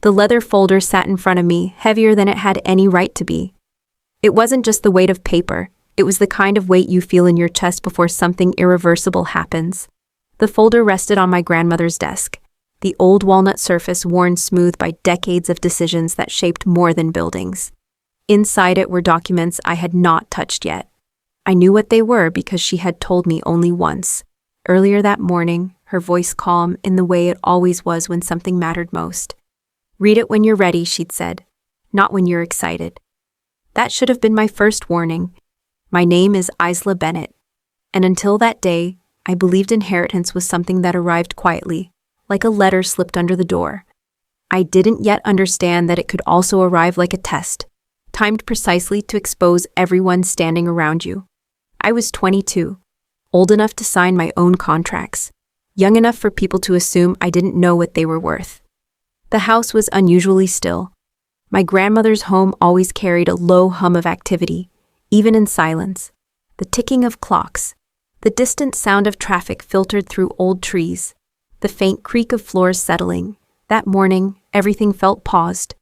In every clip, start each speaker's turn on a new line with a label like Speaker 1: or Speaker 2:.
Speaker 1: The leather folder sat in front of me, heavier than it had any right to be. It wasn't just the weight of paper, it was the kind of weight you feel in your chest before something irreversible happens. The folder rested on my grandmother's desk, the old walnut surface worn smooth by decades of decisions that shaped more than buildings. Inside it were documents I had not touched yet. I knew what they were because she had told me only once. Earlier that morning, her voice calm in the way it always was when something mattered most. "Read it when you're ready," she'd said, "not when you're excited." That should have been my first warning. My name is Isla Bennett, and until that day, I believed inheritance was something that arrived quietly, like a letter slipped under the door. I didn't yet understand that it could also arrive like a test, timed precisely to expose everyone standing around you. I was 22, old enough to sign my own contracts, young enough for people to assume I didn't know what they were worth. The house was unusually still. My grandmother's home always carried a low hum of activity, even in silence. The ticking of clocks, the distant sound of traffic filtered through old trees, the faint creak of floors settling. That morning, everything felt paused,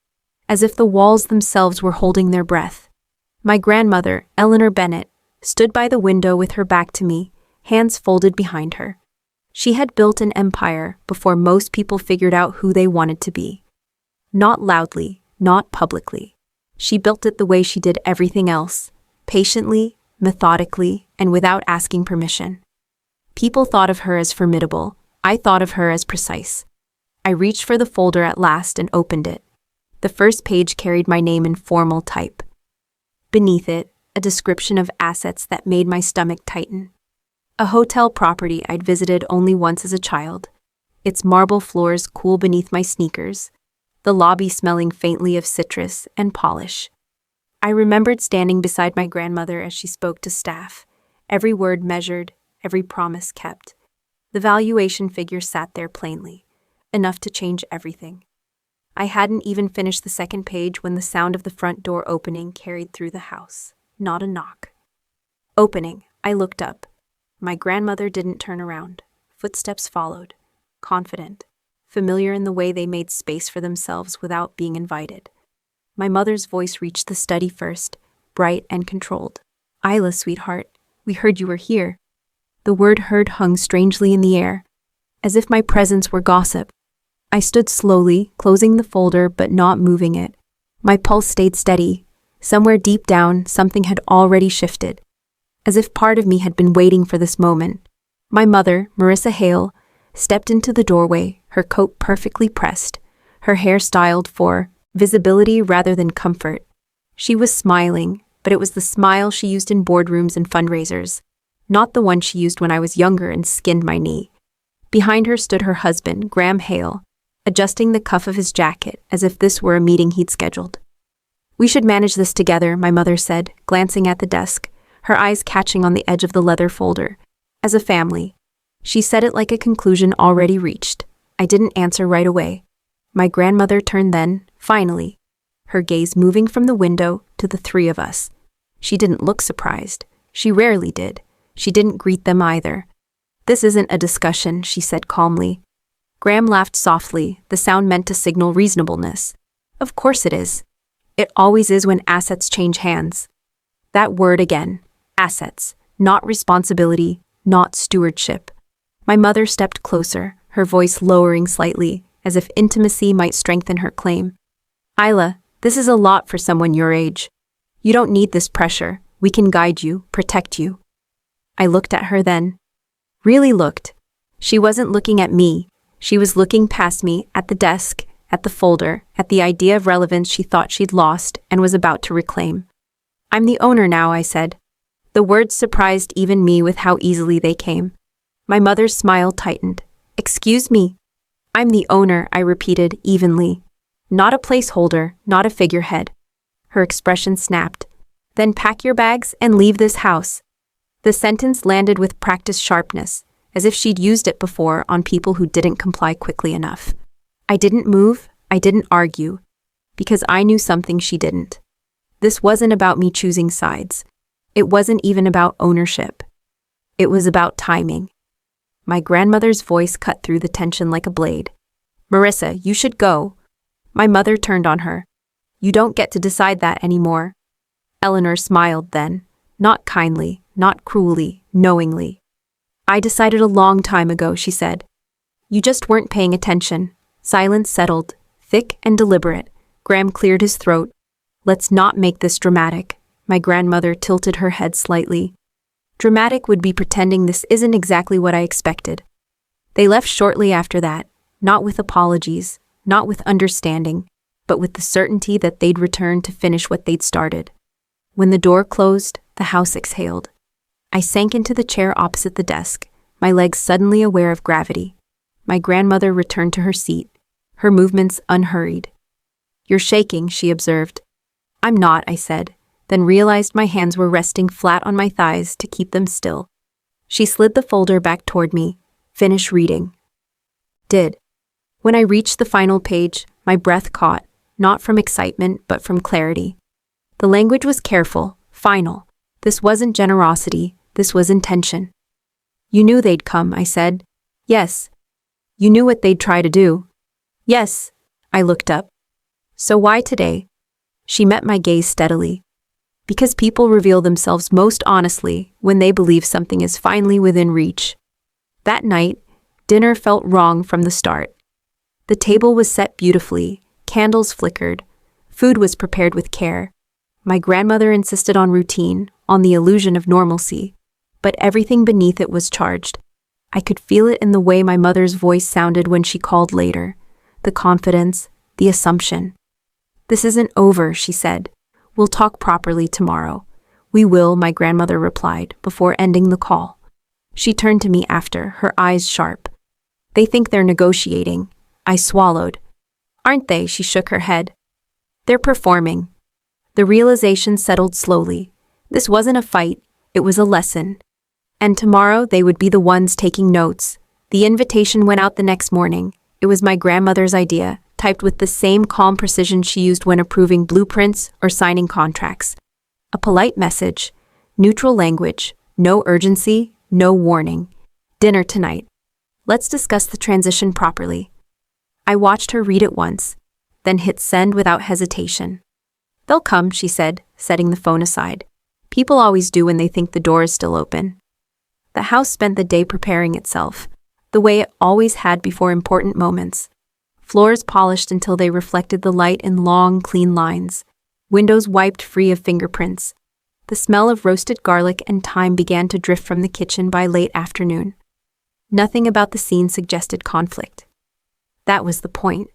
Speaker 1: as if the walls themselves were holding their breath. My grandmother, Eleanor Bennett, stood by the window with her back to me, hands folded behind her. She had built an empire before most people figured out who they wanted to be. Not loudly, not publicly. She built it the way she did everything else, patiently, methodically, and without asking permission. People thought of her as formidable. I thought of her as precise. I reached for the folder at last and opened it. The first page carried my name in formal type. Beneath it, a description of assets that made my stomach tighten. A hotel property I'd visited only once as a child, its marble floors cool beneath my sneakers, the lobby smelling faintly of citrus and polish. I remembered standing beside my grandmother as she spoke to staff, every word measured, every promise kept. The valuation figure sat there plainly, enough to change everything. I hadn't even finished the second page when the sound of the front door opening carried through the house, not a knock. Opening, I looked up. My grandmother didn't turn around. Footsteps followed, confident, familiar in the way they made space for themselves without being invited. My mother's voice reached the study first, bright and controlled. "Isla, sweetheart, we heard you were here." The word heard hung strangely in the air, as if my presence were gossip. I stood slowly, closing the folder but not moving it. My pulse stayed steady. Somewhere deep down, something had already shifted, as if part of me had been waiting for this moment. My mother, Marissa Hale, stepped into the doorway, her coat perfectly pressed, her hair styled for visibility rather than comfort. She was smiling, but it was the smile she used in boardrooms and fundraisers, not the one she used when I was younger and skinned my knee. Behind her stood her husband, Graham Hale, adjusting the cuff of his jacket as if this were a meeting he'd scheduled. "We should manage this together," my mother said, glancing at the desk, her eyes catching on the edge of the leather folder. "As a family." She said it like a conclusion already reached. I didn't answer right away. My grandmother turned then, finally, her gaze moving from the window to the three of us. She didn't look surprised. She rarely did. She didn't greet them either. "This isn't a discussion," she said calmly. Graham laughed softly, the sound meant to signal reasonableness. "Of course it is. It always is when assets change hands." That word again. Assets, not responsibility, not stewardship. My mother stepped closer, her voice lowering slightly, as if intimacy might strengthen her claim. "Isla, this is a lot for someone your age. You don't need this pressure. We can guide you, protect you." I looked at her then. Really looked. She wasn't looking at me. She was looking past me, at the desk, at the folder, at the idea of relevance she thought she'd lost and was about to reclaim. "I'm the owner now," I said. The words surprised even me with how easily they came. My mother's smile tightened. "Excuse me." "I'm the owner," I repeated evenly. "Not a placeholder, not a figurehead." Her expression snapped. "Then pack your bags and leave this house." The sentence landed with practiced sharpness, as if she'd used it before on people who didn't comply quickly enough. I didn't move, I didn't argue, because I knew something she didn't. This wasn't about me choosing sides. It wasn't even about ownership. It was about timing. My grandmother's voice cut through the tension like a blade. "Marissa, you should go." My mother turned on her. You don't get to decide that anymore. Eleanor smiled then, not kindly, not cruelly, knowingly. I decided a long time ago, she said. You just weren't paying attention. Silence settled, thick and deliberate. Graham cleared his throat. Let's not make this dramatic. My grandmother tilted her head slightly. Dramatic would be pretending this isn't exactly what I expected. They left shortly after that, not with apologies, not with understanding, but with the certainty that they'd return to finish what they'd started. When the door closed, the house exhaled. I sank into the chair opposite the desk, my legs suddenly aware of gravity. My grandmother returned to her seat, her movements unhurried. You're shaking, she observed. I'm not, I said, then realized my hands were resting flat on my thighs to keep them still. She slid the folder back toward me. Finish reading. Did. When I reached the final page, my breath caught, not from excitement but from clarity. The language was careful, final. This wasn't generosity, this was intention. You knew they'd come, I said. Yes. You knew what they'd try to do. Yes. I looked up. So why today? She met my gaze steadily. Because people reveal themselves most honestly when they believe something is finally within reach. That night, dinner felt wrong from the start. The table was set beautifully, candles flickered, food was prepared with care. My grandmother insisted on routine, on the illusion of normalcy, but everything beneath it was charged. I could feel it in the way my mother's voice sounded when she called later, the confidence, the assumption. This isn't over, she said. We'll talk properly tomorrow. We will, my grandmother replied, before ending the call. She turned to me after, her eyes sharp. They think they're negotiating. I swallowed. Aren't they? She shook her head. They're performing. The realization settled slowly. This wasn't a fight, it was a lesson. And tomorrow they would be the ones taking notes. The invitation went out the next morning. It was my grandmother's idea, typed with the same calm precision she used when approving blueprints or signing contracts. A polite message, neutral language, no urgency, no warning. Dinner tonight. Let's discuss the transition properly. I watched her read it once, then hit send without hesitation. They'll come, she said, setting the phone aside. People always do when they think the door is still open. The house spent the day preparing itself, the way it always had before important moments. Floors polished until they reflected the light in long, clean lines. Windows wiped free of fingerprints. The smell of roasted garlic and thyme began to drift from the kitchen by late afternoon. Nothing about the scene suggested conflict. That was the point.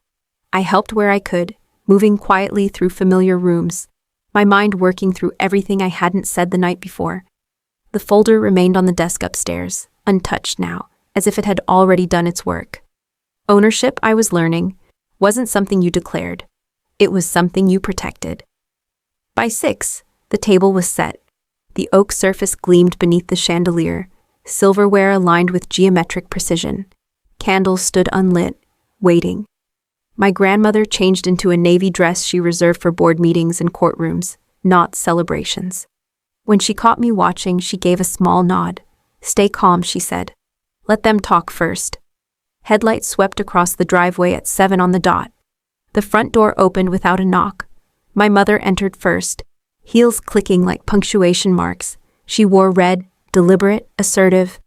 Speaker 1: I helped where I could, moving quietly through familiar rooms, my mind working through everything I hadn't said the night before. The folder remained on the desk upstairs, untouched now, as if it had already done its work. Ownership, I was learning, wasn't something you declared. It was something you protected. By 6, the table was set. The oak surface gleamed beneath the chandelier, silverware aligned with geometric precision. Candles stood unlit, waiting. My grandmother changed into a navy dress she reserved for board meetings and courtrooms, not celebrations. When she caught me watching, she gave a small nod. Stay calm, she said. Let them talk first. Headlights swept across the driveway at 7 on the dot. The front door opened without a knock. My mother entered first, heels clicking like punctuation marks. She wore red, deliberate, assertive,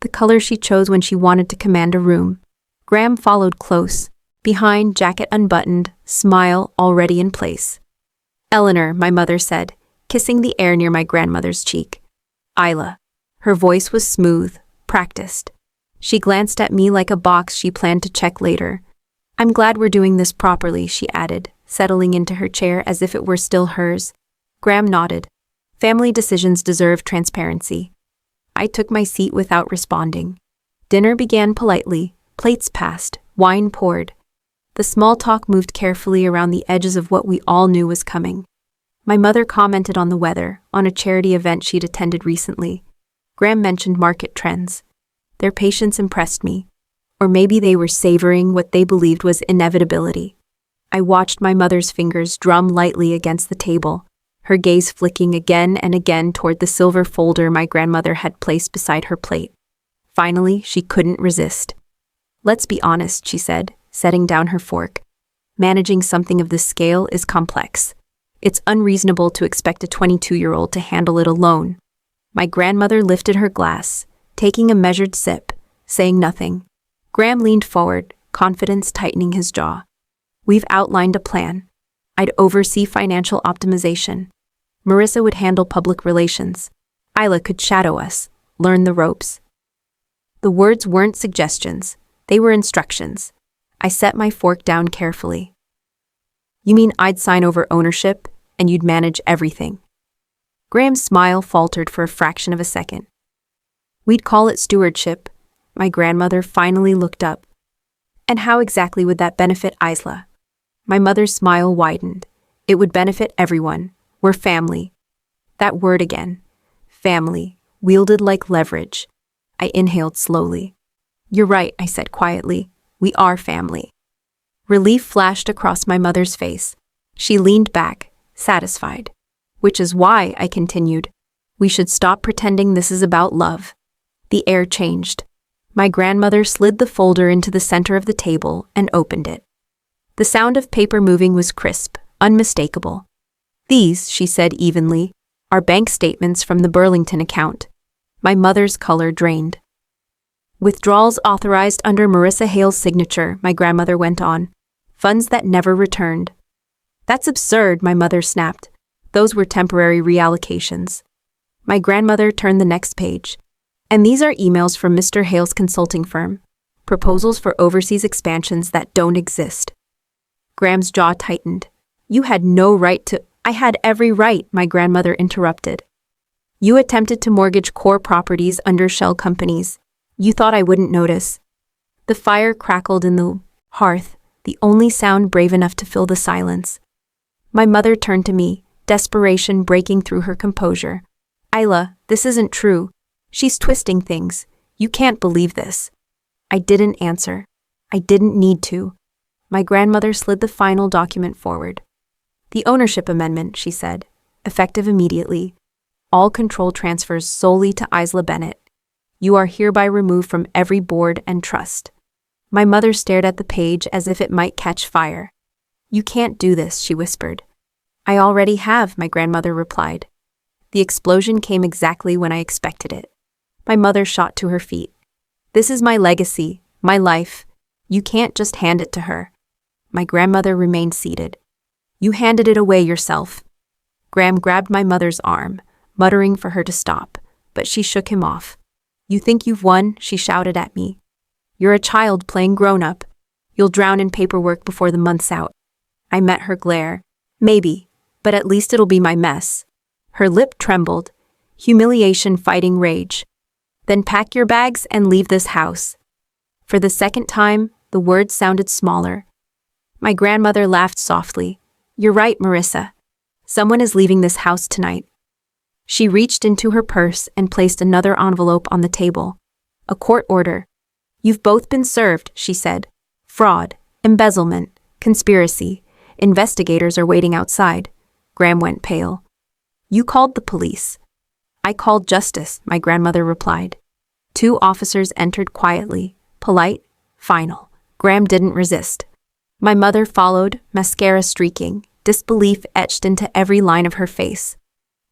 Speaker 1: the color she chose when she wanted to command a room. Graham followed close, behind, jacket unbuttoned, smile already in place. Eleanor, my mother said, kissing the air near my grandmother's cheek. Isla. Her voice was smooth, practiced. She glanced at me like a box she planned to check later. I'm glad we're doing this properly, she added, settling into her chair as if it were still hers. Graham nodded. Family decisions deserve transparency. I took my seat without responding. Dinner began politely, plates passed, wine poured. The small talk moved carefully around the edges of what we all knew was coming. My mother commented on the weather, on a charity event she'd attended recently. Graham mentioned market trends. Their patience impressed me. Or maybe they were savoring what they believed was inevitability. I watched my mother's fingers drum lightly against the table, her gaze flicking again and again toward the silver folder my grandmother had placed beside her plate. Finally, she couldn't resist. Let's be honest, she said, setting down her fork. Managing something of this scale is complex. It's unreasonable to expect a 22-year-old to handle it alone. My grandmother lifted her glass, taking a measured sip, saying nothing. Graham leaned forward, confidence tightening his jaw. We've outlined a plan. I'd oversee financial optimization. Marissa would handle public relations. Isla could shadow us, learn the ropes. The words weren't suggestions. They were instructions. I set my fork down carefully. You mean I'd sign over ownership, and you'd manage everything? Graham's smile faltered for a fraction of a second. We'd call it stewardship. My grandmother finally looked up. And how exactly would that benefit Isla? My mother's smile widened. It would benefit everyone. We're family. That word again. Family, wielded like leverage. I inhaled slowly. You're right, I said quietly. We are family. Relief flashed across my mother's face. She leaned back, satisfied. Which is why, I continued, we should stop pretending this is about love. The air changed. My grandmother slid the folder into the center of the table and opened it. The sound of paper moving was crisp, unmistakable. These, she said evenly, are bank statements from the Burlington account. My mother's color drained. Withdrawals authorized under Marissa Hale's signature, my grandmother went on. Funds that never returned. That's absurd, my mother snapped. Those were temporary reallocations. My grandmother turned the next page. And these are emails from Mr. Hale's consulting firm. Proposals for overseas expansions that don't exist. Graham's jaw tightened. You had no right to— I had every right, my grandmother interrupted. You attempted to mortgage core properties under shell companies. You thought I wouldn't notice. The fire crackled in the hearth, the only sound brave enough to fill the silence. My mother turned to me, desperation breaking through her composure. Isla, this isn't true. She's twisting things. You can't believe this. I didn't answer. I didn't need to. My grandmother slid the final document forward. The ownership amendment, she said, effective immediately. All control transfers solely to Isla Bennett. You are hereby removed from every board and trust. My mother stared at the page as if it might catch fire. You can't do this, she whispered. I already have, my grandmother replied. The explosion came exactly when I expected it. My mother shot to her feet. This is my legacy, my life. You can't just hand it to her. My grandmother remained seated. You handed it away yourself. Graham grabbed my mother's arm, muttering for her to stop, but she shook him off. You think you've won? She shouted at me. You're a child playing grown-up. You'll drown in paperwork before the month's out. I met her glare. Maybe, but at least it'll be my mess. Her lip trembled, humiliation fighting rage. Then pack your bags and leave this house. For the second time, the words sounded smaller. My grandmother laughed softly. You're right, Marissa. Someone is leaving this house tonight. She reached into her purse and placed another envelope on the table. A court order. You've both been served, she said. Fraud, embezzlement, conspiracy. Investigators are waiting outside. Graham went pale. You called the police. I called justice, my grandmother replied. 2 officers entered quietly, polite, final. Graham didn't resist. My mother followed, mascara streaking, disbelief etched into every line of her face.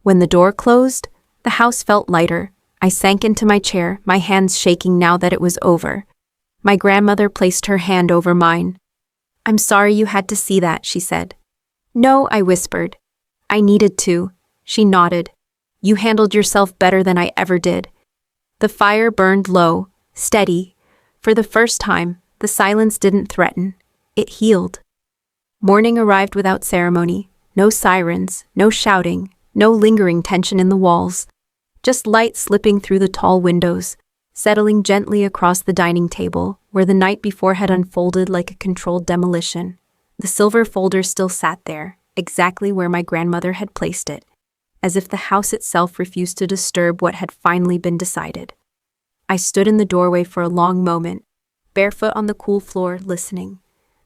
Speaker 1: When the door closed, the house felt lighter. I sank into my chair, my hands shaking now that it was over. My grandmother placed her hand over mine. I'm sorry you had to see that, she said. No, I whispered. I needed to. She nodded. You handled yourself better than I ever did. The fire burned low, steady. For the first time, the silence didn't threaten. It healed. Morning arrived without ceremony. No sirens, no shouting, no lingering tension in the walls. Just light slipping through the tall windows, settling gently across the dining table, where the night before had unfolded like a controlled demolition. The silver folder still sat there, exactly where my grandmother had placed it, as if the house itself refused to disturb what had finally been decided. I stood in the doorway for a long moment, barefoot on the cool floor, listening.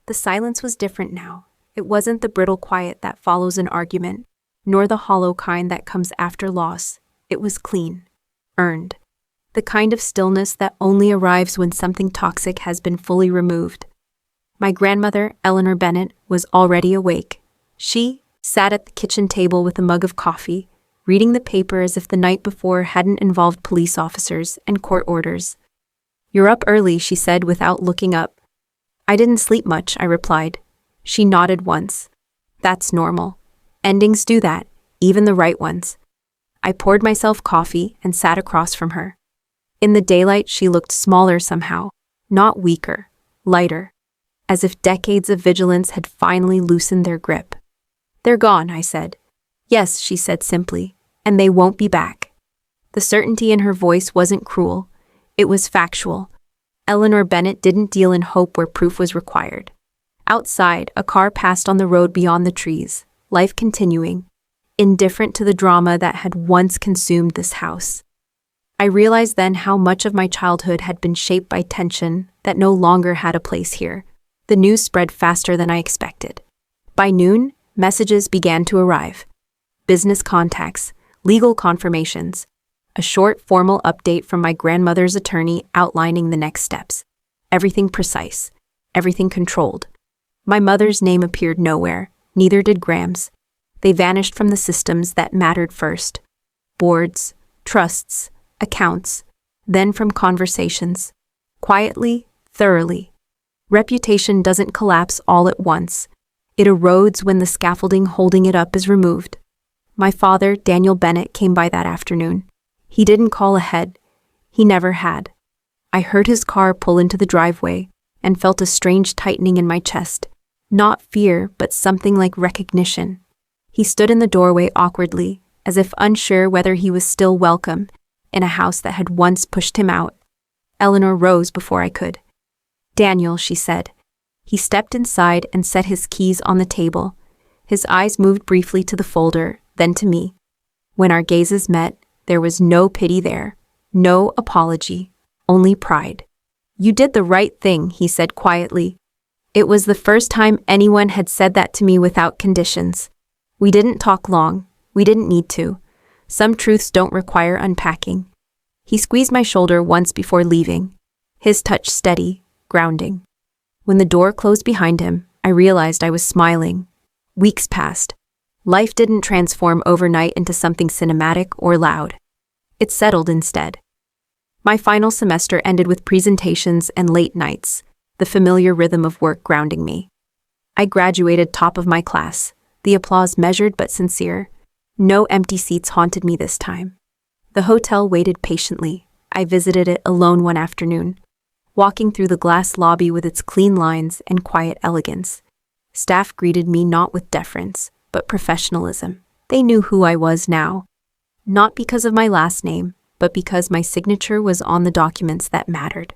Speaker 1: The silence was different now. It wasn't the brittle quiet that follows an argument, nor the hollow kind that comes after loss. It was clean, earned. The kind of stillness that only arrives when something toxic has been fully removed. My grandmother, Eleanor Bennett, was already awake. She sat at the kitchen table with a mug of coffee, reading the paper as if the night before hadn't involved police officers and court orders. "You're up early," she said without looking up. "I didn't sleep much," I replied. She nodded once. "That's normal. Endings do that, even the right ones." I poured myself coffee and sat across from her. In the daylight, she looked smaller somehow, not weaker, lighter, as if decades of vigilance had finally loosened their grip. "They're gone," I said. "Yes," she said simply, "and they won't be back." The certainty in her voice wasn't cruel. It was factual. Eleanor Bennett didn't deal in hope where proof was required. Outside, a car passed on the road beyond the trees, life continuing, indifferent to the drama that had once consumed this house. I realized then how much of my childhood had been shaped by tension that no longer had a place here. The news spread faster than I expected. By noon, messages began to arrive. Business contacts, legal confirmations, a short formal update from my grandmother's attorney outlining the next steps. Everything precise, everything controlled. My mother's name appeared nowhere, neither did Graham's. They vanished from the systems that mattered first. Boards, trusts, accounts, then from conversations. Quietly, thoroughly. Reputation doesn't collapse all at once. It erodes when the scaffolding holding it up is removed. My father, Daniel Bennett, came by that afternoon. He didn't call ahead. He never had. I heard his car pull into the driveway and felt a strange tightening in my chest. Not fear, but something like recognition. He stood in the doorway awkwardly, as if unsure whether he was still welcome in a house that had once pushed him out. Eleanor rose before I could. "Daniel," she said. He stepped inside and set his keys on the table. His eyes moved briefly to the folder, then to me. When our gazes met, there was no pity there, no apology, only pride. "You did the right thing," he said quietly. It was the first time anyone had said that to me without conditions. We didn't talk long. We didn't need to. Some truths don't require unpacking. He squeezed my shoulder once before leaving, his touch steady, grounding. When the door closed behind him, I realized I was smiling. Weeks passed. Life didn't transform overnight into something cinematic or loud. It settled instead. My final semester ended with presentations and late nights, the familiar rhythm of work grounding me. I graduated top of my class, the applause measured but sincere. No empty seats haunted me this time. The hotel waited patiently. I visited it alone one afternoon, walking through the glass lobby with its clean lines and quiet elegance. Staff greeted me not with deference, but professionalism. They knew who I was now. Not because of my last name, but because my signature was on the documents that mattered.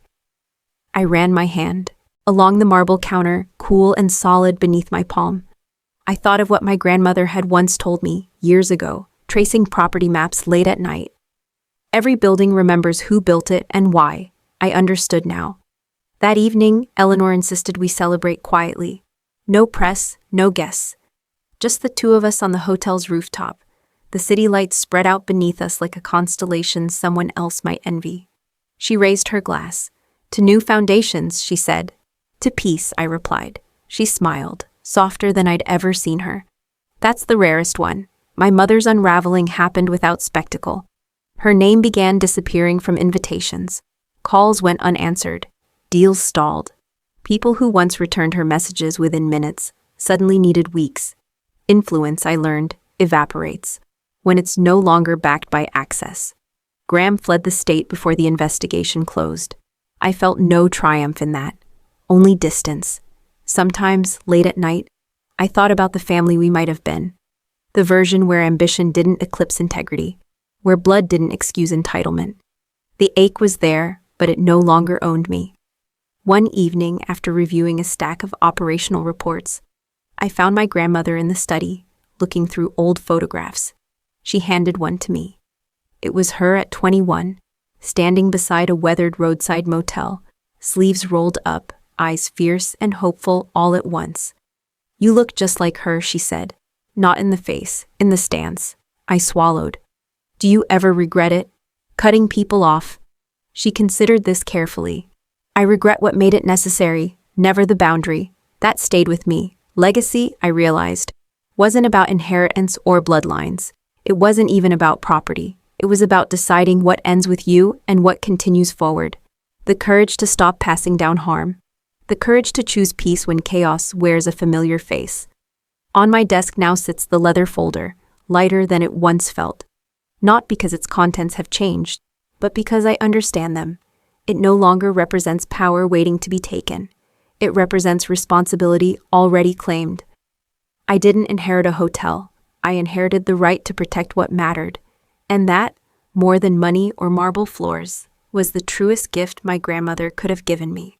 Speaker 1: I ran my hand along the marble counter, cool and solid beneath my palm. I thought of what my grandmother had once told me, years ago, tracing property maps late at night. Every building remembers who built it and why. I understood now. That evening, Eleanor insisted we celebrate quietly. No press, no guests. Just the two of us on the hotel's rooftop, the city lights spread out beneath us like a constellation someone else might envy. She raised her glass. "To new foundations," she said. "To peace," I replied. She smiled, softer than I'd ever seen her. "That's the rarest one. My mother's unraveling happened without spectacle. Her name began disappearing from invitations. Calls went unanswered. Deals stalled. People who once returned her messages within minutes suddenly needed weeks. Influence, I learned, evaporates when it's no longer backed by access. Graham fled the state before the investigation closed. I felt no triumph in that, only distance. Sometimes, late at night, I thought about the family we might have been. The version where ambition didn't eclipse integrity, where blood didn't excuse entitlement. The ache was there, but it no longer owned me. One evening, after reviewing a stack of operational reports, I found my grandmother in the study, looking through old photographs. She handed one to me. It was her at 21, standing beside a weathered roadside motel, sleeves rolled up, eyes fierce and hopeful all at once. "You look just like her," she said. Not in the face, in the stance. I swallowed. "Do you ever regret it? Cutting people off?" She considered this carefully. "I regret what made it necessary, never the boundary," That stayed with me. Legacy, I realized, wasn't about inheritance or bloodlines. It wasn't even about property. It was about deciding what ends with you and what continues forward. The courage to stop passing down harm. The courage to choose peace when chaos wears a familiar face. On my desk now sits the leather folder, lighter than it once felt. Not because its contents have changed, but because I understand them. It no longer represents power waiting to be taken. It represents responsibility already claimed. I didn't inherit a hotel. I inherited the right to protect what mattered. And that, more than money or marble floors, was the truest gift my grandmother could have given me.